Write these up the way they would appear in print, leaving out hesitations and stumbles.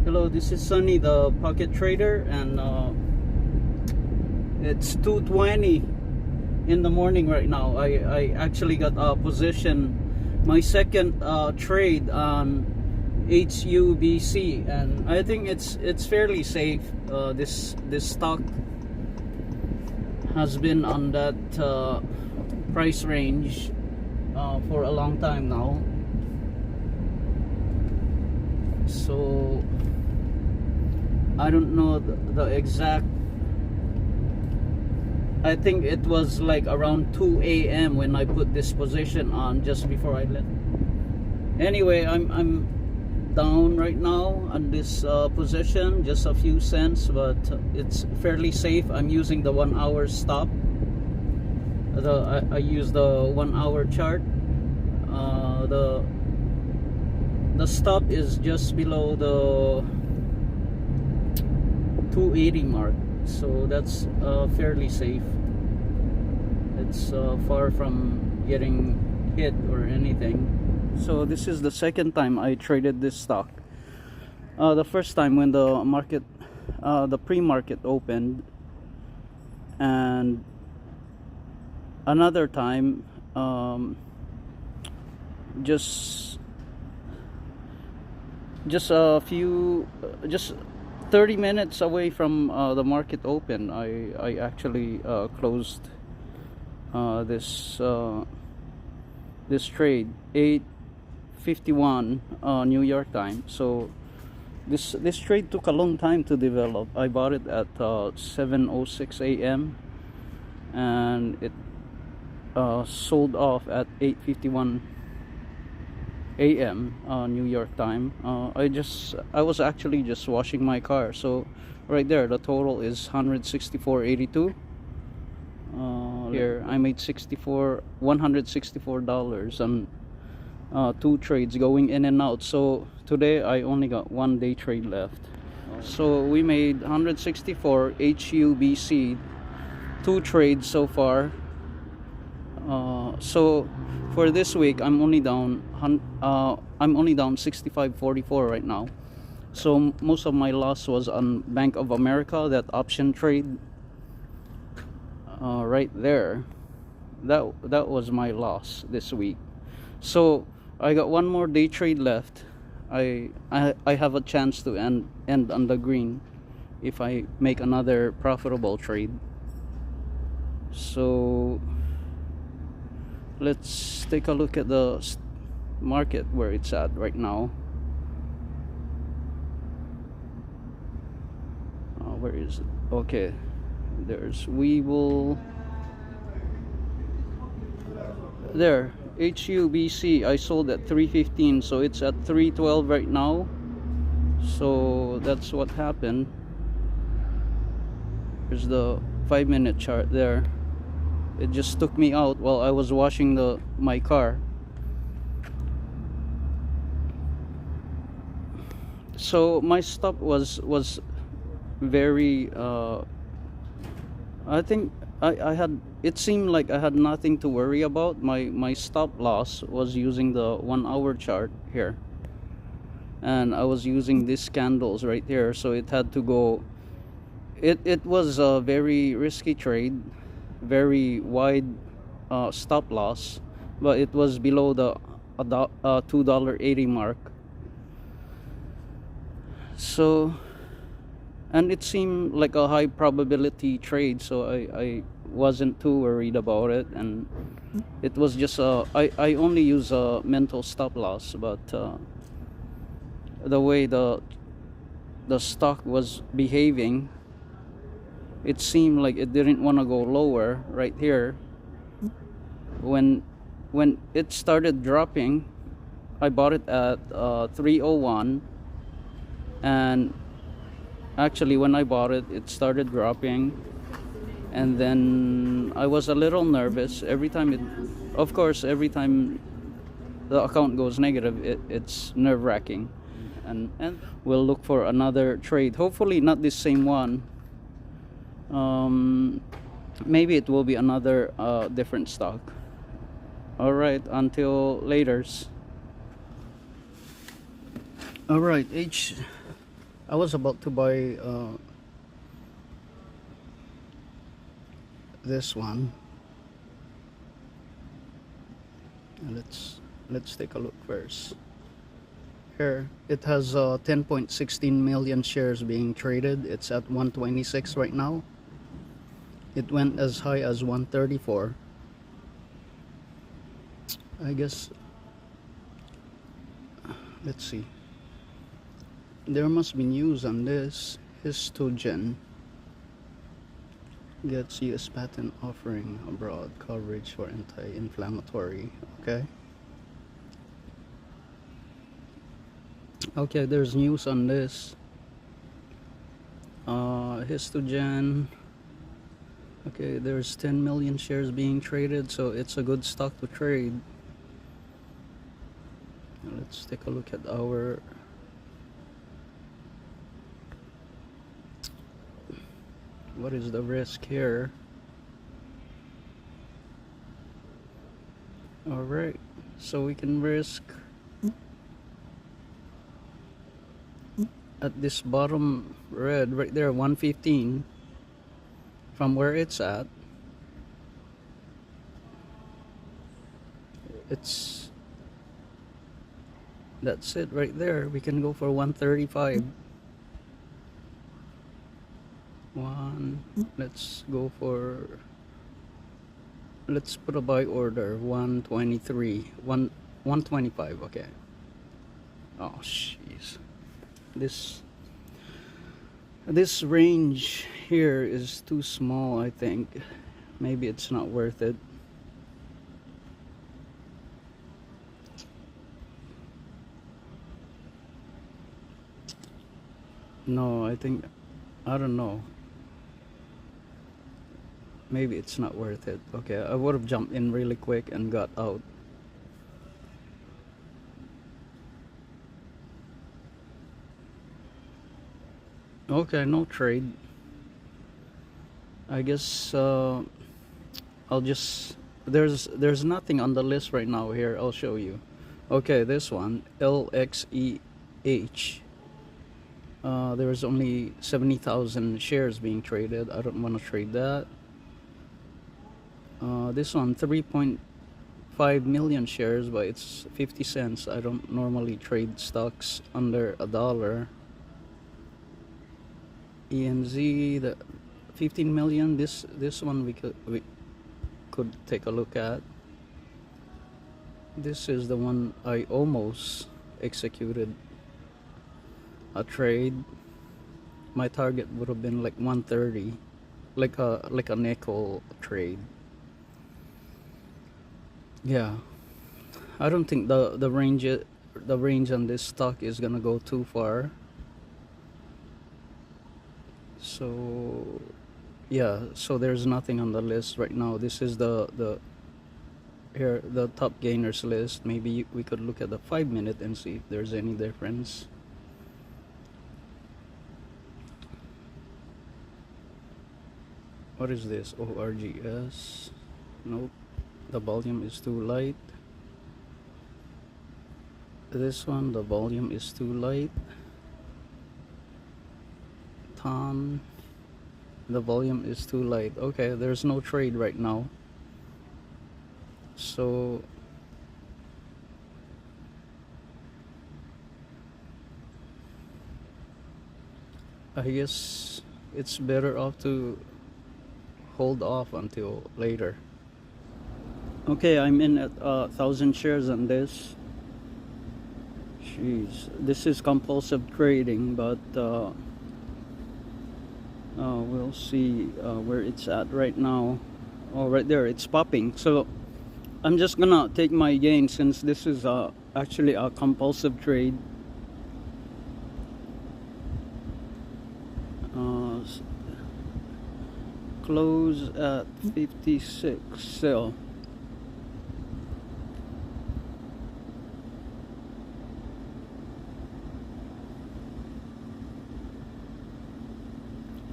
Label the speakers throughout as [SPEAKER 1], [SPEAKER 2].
[SPEAKER 1] Hello, this is Sunny, the pocket trader, and it's 2:20 in the morning right now. I actually got a position, my second trade on HUBC, and I think it's fairly safe. This stock has been on that price range for a long time now. So I don't know the exact. I think it was like around 2 a.m. when I put this position on, just before I left. Anyway, I'm down right now on this position, just a few cents, but it's fairly safe. I'm using the 1 hour stop. I use the 1 hour chart. The stop is just below the 280 mark, so that's fairly safe. It's far from getting hit or anything. So this is the second time I traded this stock. The first time when the market, the pre-market opened, and another time just 30 minutes away from the market open, I actually closed this trade 8:51 New York time. So this trade took a long time to develop. I bought it at 7:06 a.m. and it sold off at 8:51 a.m. New York time. I was actually just washing my car, so right there the total is 164.82. Here I made $164 on two trades going in and out. So today I only got 1 day trade left. So we made 164 HUBC, 2 trades so far. So for this week I'm only down 65.44 right now. So most of my loss was on Bank of America, that option trade right there. That was my loss this week. So I got 1 more day trade left. I have a chance to end on the green if I make another profitable trade. So let's take a look at the market, where it's at right now. Where is it? Okay, there's Webull. There, HUBC I sold at 315, so it's at 312 right now. So that's what happened. There's the 5-minute chart there. It just took me out while I was washing my car. So my stop was very I think I had, it seemed like I had nothing to worry about. My stop loss was using the 1 hour chart here, and I was using these candles right here, so it had to go. It was a very risky trade, very wide stop loss, but it was below the $2.80 mark. So, and it seemed like a high probability trade, so I wasn't too worried about it. And it was just I only use a mental stop loss, but the way the stock was behaving, it seemed like it didn't want to go lower right here. When it started dropping, I bought it at 301, and actually when I bought it, it started dropping, and then I was a little nervous every time of course every time the account goes negative, it's nerve-wracking. And we'll look for another trade, hopefully not this same one. Maybe it will be another different stock. All right, until laters. All right, I was about to buy this one. Let's take a look first. Here it has 10.16 million shares being traded. It's at 126 right now. It went as high as 134. I guess, let's see. There must be news on this. HSTO gets US patent offering abroad coverage for anti-inflammatory. Okay. Okay, there's news on this. HSTO. Okay, there's 10 million shares being traded, so it's a good stock to trade. Let's take a look at our what is the risk here. All right, so we can risk at this bottom red right there, 115, from where it's at. That's it right there. We can go for 135. Let's go for, let's put a buy order 123, 125. Okay. Oh jeez, this range here is too small. I think maybe it's not worth it. No, I don't know. Maybe it's not worth it. Okay, I would have jumped in really quick and got out. Okay, no trade. I guess I'll just, there's nothing on the list right now. Here, I'll show you. Okay, this one, LXEH. There's only 70,000 shares being traded. I don't want to trade that. This one, 3.5 million shares, but it's 50 cents. I don't normally trade stocks under $1. ENZ, the 15 million. This one we could take a look at. This is the one I almost executed a trade. My target would have been like 130, like a nickel trade. Yeah, I don't think the range on this stock is gonna go too far. So yeah, so there's nothing on the list right now. This is the top gainers list. Maybe we could look at the 5-minute and see if there's any difference. What is this? ORGS? Nope, the volume is too light. This one, the volume is too light. Ton, the volume is too light. Okay, there's no trade right now. So I guess it's better off to hold off until later. Okay, I'm in at 1,000 shares on this. Jeez, this is compulsive trading, but we'll see where it's at right now. Oh, right there, it's popping. So I'm just gonna take my gain since this is actually a compulsive trade. Close at 56, sell.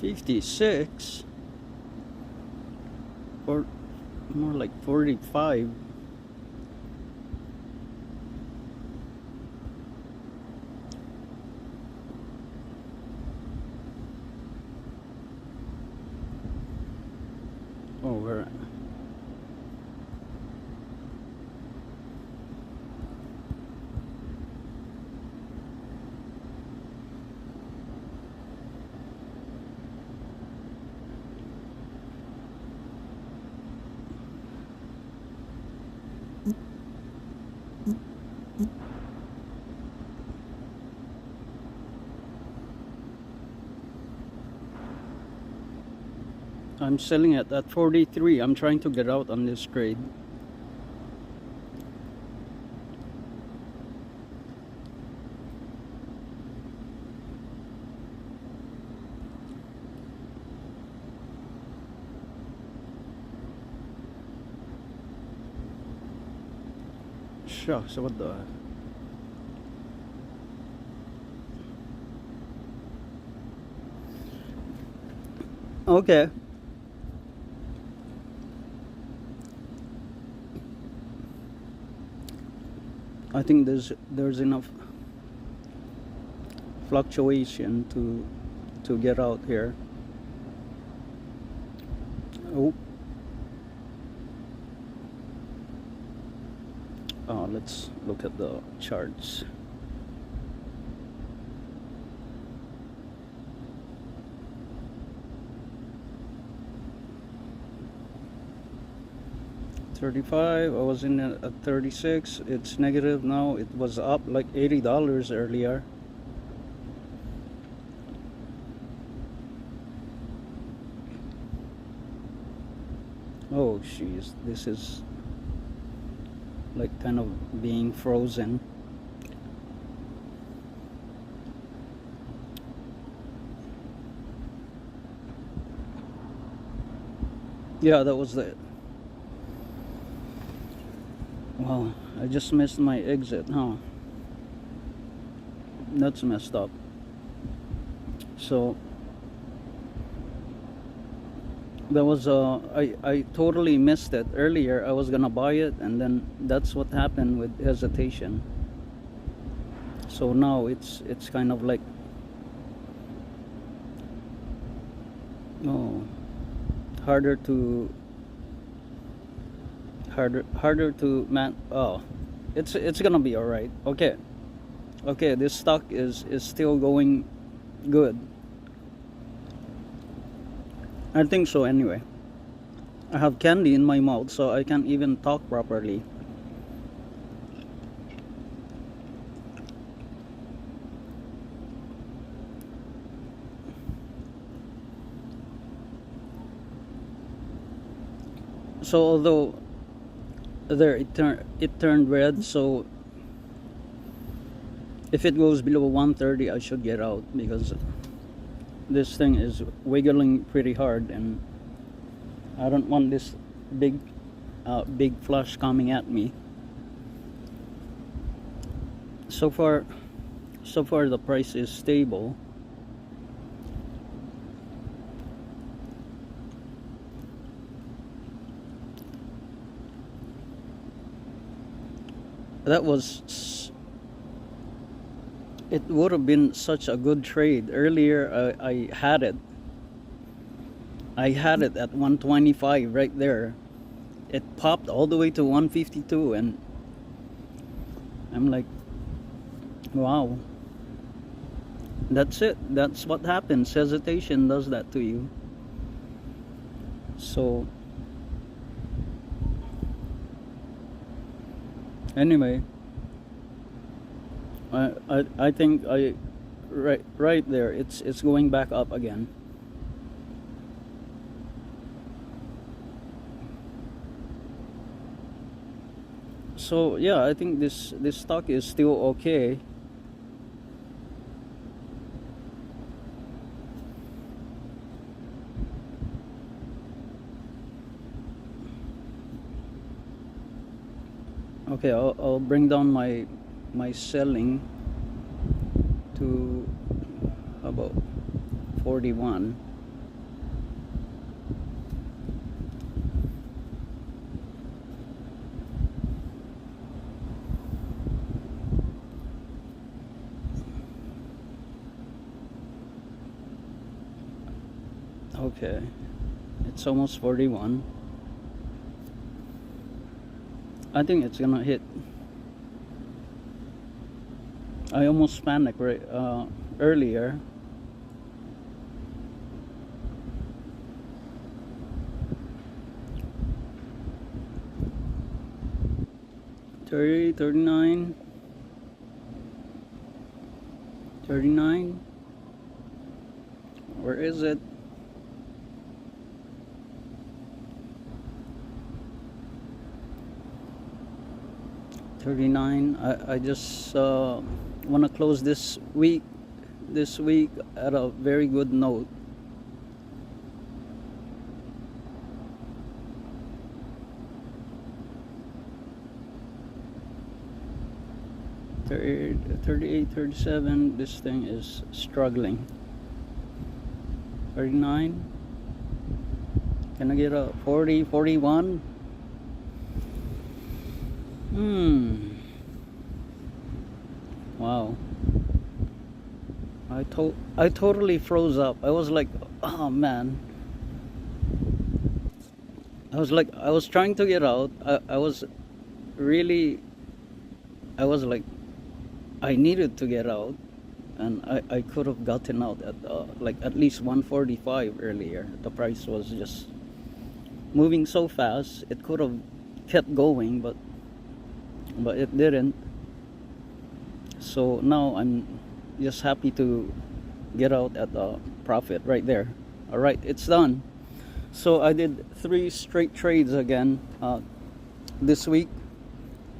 [SPEAKER 1] $56 or more like 45. over. I'm selling it at 43. I'm trying to get out on this trade. Shucks, what the... Okay. I think there's enough fluctuation to get out here. Oh. Let's look at the charts. $35. I was in at 36. It's negative now. It was up like $80 earlier. Oh jeez, this is like kind of being frozen. Yeah, that was it. Wow, I just missed my exit, huh? That's messed up. So that was I totally missed it earlier. I was gonna buy it, and then that's what happened with hesitation. So now it's kind of like, oh, harder to man. Oh, it's gonna be all right. Okay, this stock is still going good. I think so. Anyway, I have candy in my mouth, so I can't even talk properly. So although there it turned red, so if it goes below 130, I should get out, because this thing is wiggling pretty hard, and I don't want this big flush coming at me. So far the price is stable. That was, it would have been such a good trade earlier. I had it at 125 right there. It popped all the way to 152, and I'm like, wow, that's it. That's what happens. Hesitation does that to you. So anyway, I think right there, it's going back up again. So yeah, I think this stock is still okay. Okay, I'll bring down my selling to about 41. Okay, it's almost 41. I think it's gonna hit. I almost panicked right earlier. $30, $39, $39. Where is it? $39. I just want to close this week at a very good note. $38, $37. This thing is struggling. $39. Can I get a 40, 41? Wow. I totally froze up. I was like, oh man. I was trying to get out. I was like, I needed to get out, and I could have gotten out at like at least 145 earlier. The price was just moving so fast. It could have kept going, but it didn't. So now I'm just happy to get out at a profit right there. All right, it's done. So I did 3 straight trades again this week.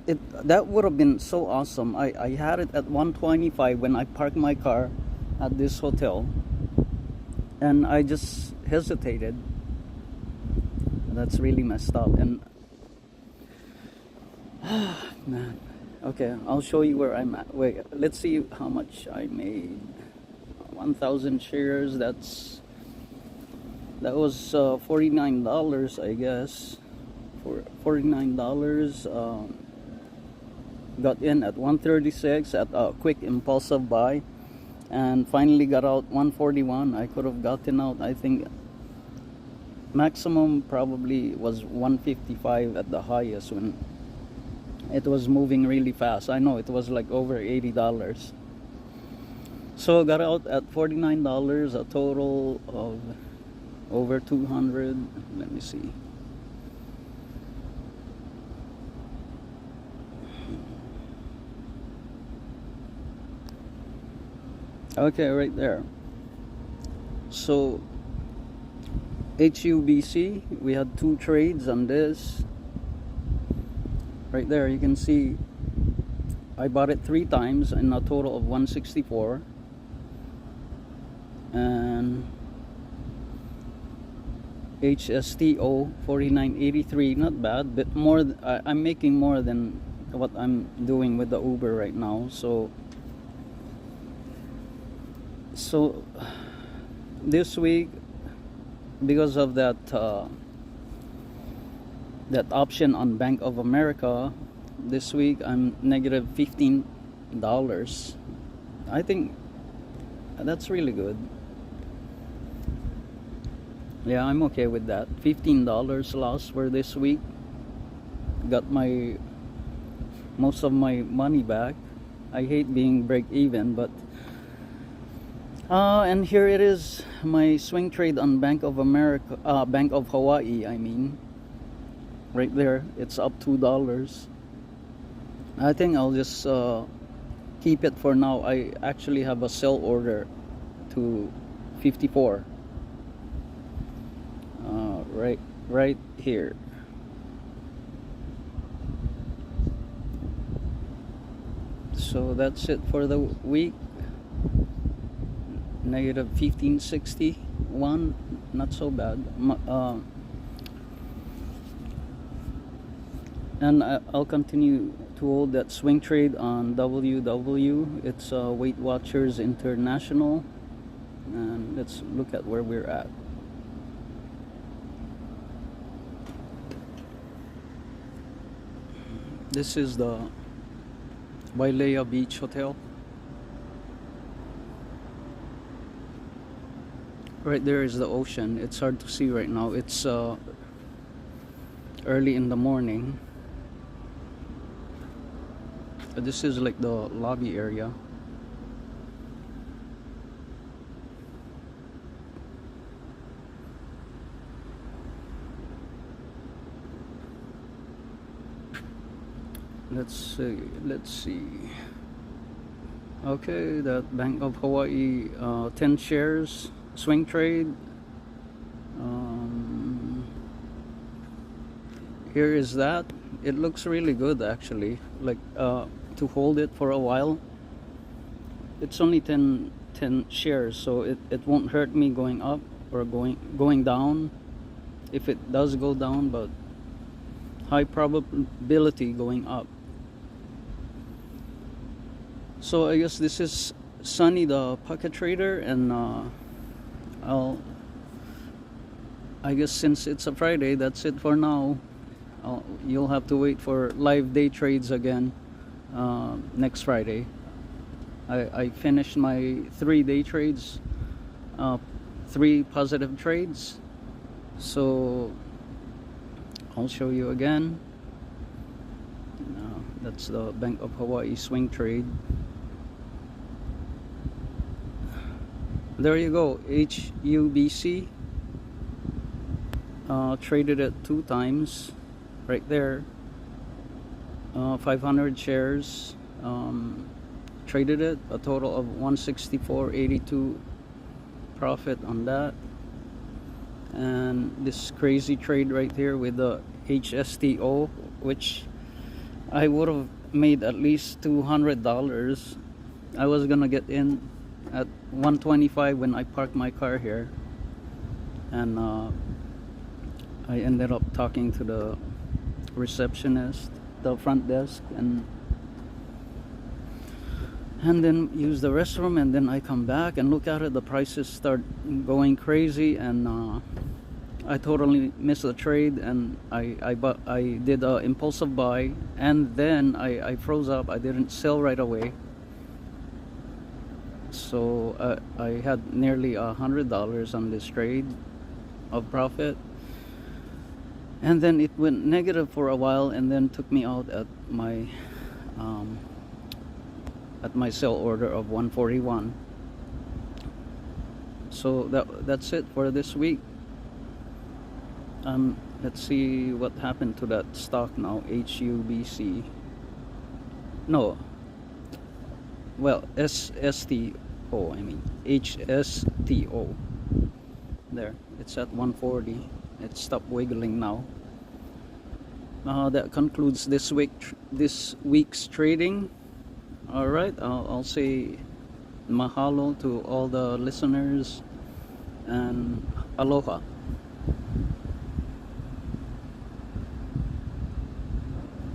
[SPEAKER 1] That would have been so awesome. I had it at 125 when I parked my car at this hotel, and I just hesitated. That's really messed up. And man, okay, I'll show you where I'm at. Wait, let's see how much I made. 1,000 shares. That was $49, I guess. For $49. Got in at 136 at a quick impulsive buy, and finally got out 141. I could have gotten out, I think maximum probably was 155 at the highest when it was moving really fast. I know it was like over $80. So got out at $49, a total of over 200. Let me see. Okay, right there. So HUBC, we had 2 trades on this. Right there, you can see I bought it 3 times in a total of 164. And HSTO 49.83, not bad, but more. I'm making more than what I'm doing with the Uber right now. So this week, because of that option on Bank of America, this week I'm negative $15. I think that's really good. Yeah, I'm okay with that. $15 loss for this week. Got most of my money back. I hate being break even, but and here it is, my swing trade on Bank of America, Bank of Hawaii, I mean. Right there, it's up $2. I think I'll just keep it for now. I actually have a sell order to 54. Right here. So that's it for the week. Negative 1561, not so bad. And I'll continue to hold that swing trade on WW. It's Weight Watchers International, and let's look at where we're at. This is the Wailea Beach Hotel. Right there is the ocean. It's hard to see right now. It's early in the morning. This is like the lobby area. Let's see. Okay, that Bank of Hawaii 10 shares swing trade. Here is that. It looks really good actually, like to hold it for a while. It's only 10 shares, so it won't hurt me going up or going down if it does go down, but high probability going up. So I guess this is Sunny the pocket trader, and I guess since it's a Friday, that's it for now. You'll have to wait for live day trades again next Friday. I finished my 3 day trades, 3 positive trades, so I'll show you again. That's the Bank of Hawaii swing trade. There you go, HUBC traded it 2 times right there. 500 shares, traded it, a total of 164.82 profit on that. And this crazy trade right here with the HSTO, which I would have made at least $200. I was gonna get in at 125 when I parked my car here, and I ended up talking to the receptionist, the front desk, and then use the restroom, and then I come back and look at it, the prices start going crazy, and I totally missed the trade, and I did an impulsive buy, and then I froze up. I didn't sell right away, so I had nearly $100 on this trade of profit, and then it went negative for a while, and then took me out at my sell order of 141. So that's it for this week. Let's see what happened to that stock now, HUBC. No, well, SSTO, I mean HSTO. There, it's at 140. It stopped wiggling now. That concludes this week's trading. All right, I'll say mahalo to all the listeners, and aloha.